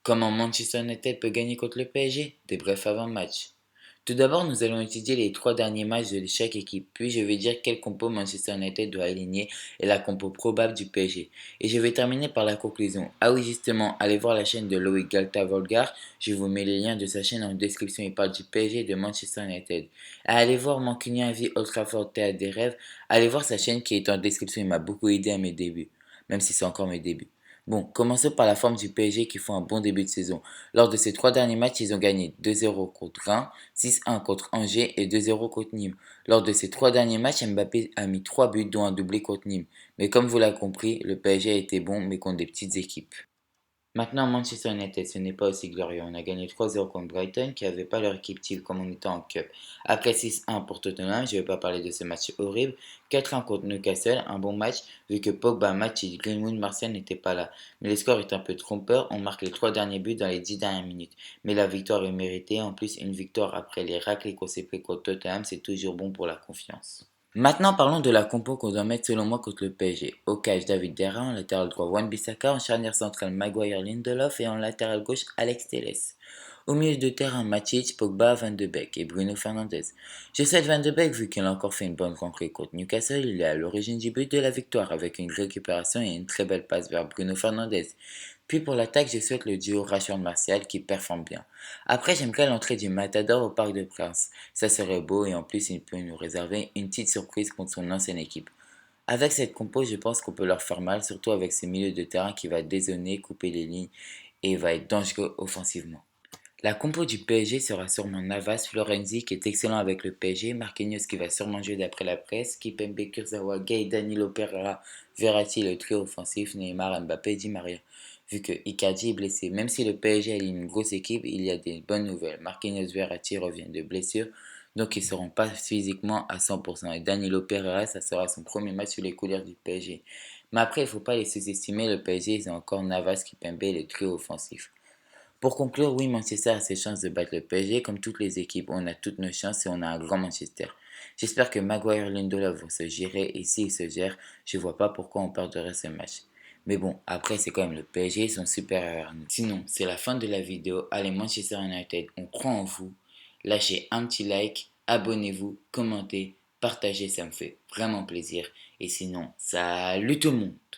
Comment Manchester United peut gagner contre le PSG? Des brefs avant-match. Tout d'abord, nous allons étudier les trois derniers matchs de chaque équipe, puis je vais dire quel compo Manchester United doit aligner et la compo probable du PSG. Et je vais terminer par la conclusion. Ah oui, justement, allez voir la chaîne de Loïc Galta Volgar, je vous mets les liens de sa chaîne en description, il parle du PSG et de Manchester United. Allez voir Mancunien Vie Old Trafford Théâtre des Rêves, allez voir sa chaîne qui est en description, il m'a beaucoup aidé à mes débuts, même si c'est encore mes débuts. Bon, commençons par la forme du PSG qui font un bon début de saison. Lors de ces trois derniers matchs, ils ont gagné 2-0 contre Reims, 6-1 contre Angers et 2-0 contre Nîmes. Lors de ces trois derniers matchs, Mbappé a mis 3 buts dont un doublé contre Nîmes. Mais comme vous l'avez compris, le PSG a été bon mais contre des petites équipes. Maintenant, Manchester United, ce n'est pas aussi glorieux. On a gagné 3-0 contre Brighton, qui n'avait pas leur équipe type comme on était en Cup. Après 6-1 pour Tottenham, je ne vais pas parler de ce match horrible. 4-1 contre Newcastle, un bon match, vu que Pogba, Matic, Greenwood, Martial n'étaient pas là. Mais le score est un peu trompeur, on marque les 3 derniers buts dans les 10 dernières minutes. Mais la victoire est méritée, en plus une victoire après les raclés qu'on s'est pris contre Tottenham, c'est toujours bon pour la confiance. Maintenant, parlons de la compo qu'on doit mettre selon moi contre le PSG. Au cage, David Derra, en latéral droit, Wan-Bissaka, en charnière centrale, Maguire Lindelof et en latéral gauche, Alex Telles. Au milieu de terrain, Matic, Pogba, Van de Beek et Bruno Fernandes. Je souhaite Van de Beek vu qu'il a encore fait une bonne rentrée contre Newcastle, il est à l'origine du but de la victoire avec une récupération et une très belle passe vers Bruno Fernandes. Puis pour l'attaque, je souhaite le duo Rashford-Martial qui performe bien. Après, j'aimerais l'entrée du Matador au Parc de Princes. Ça serait beau et en plus, il peut nous réserver une petite surprise contre son ancienne équipe. Avec cette compo, je pense qu'on peut leur faire mal, surtout avec ce milieu de terrain qui va dézonner, couper les lignes et va être dangereux offensivement. La compo du PSG sera sûrement Navas, Florenzi qui est excellent avec le PSG, Marquinhos qui va sûrement jouer d'après la presse, Kipembe, Kurzawa, Gay, Danilo Pereira, Verratti le trio offensif, Neymar, Mbappé, Di Maria. Vu que Icardi est blessé, même si le PSG aligne une grosse équipe, il y a des bonnes nouvelles. Marquinhos, Verratti reviennent de blessure, donc ils ne seront pas physiquement à 100%. Et Danilo Pereira, ça sera son premier match sur les couleurs du PSG. Mais après, il ne faut pas les sous-estimer, le PSG, ils ont encore Navas, Kipembe, le trio offensif. Pour conclure, oui, Manchester a ses chances de battre le PSG. Comme toutes les équipes, on a toutes nos chances et on a un grand Manchester. J'espère que Maguire et Lindelof vont se gérer et s'ils se gèrent, je vois pas pourquoi on perdrait ce match. Mais bon, après c'est quand même le PSG, ils sont supérieurs à nous. Sinon, c'est la fin de la vidéo. Allez, Manchester United, on croit en vous. Lâchez un petit like, abonnez-vous, commentez, partagez, ça me fait vraiment plaisir. Et sinon, salut tout le monde!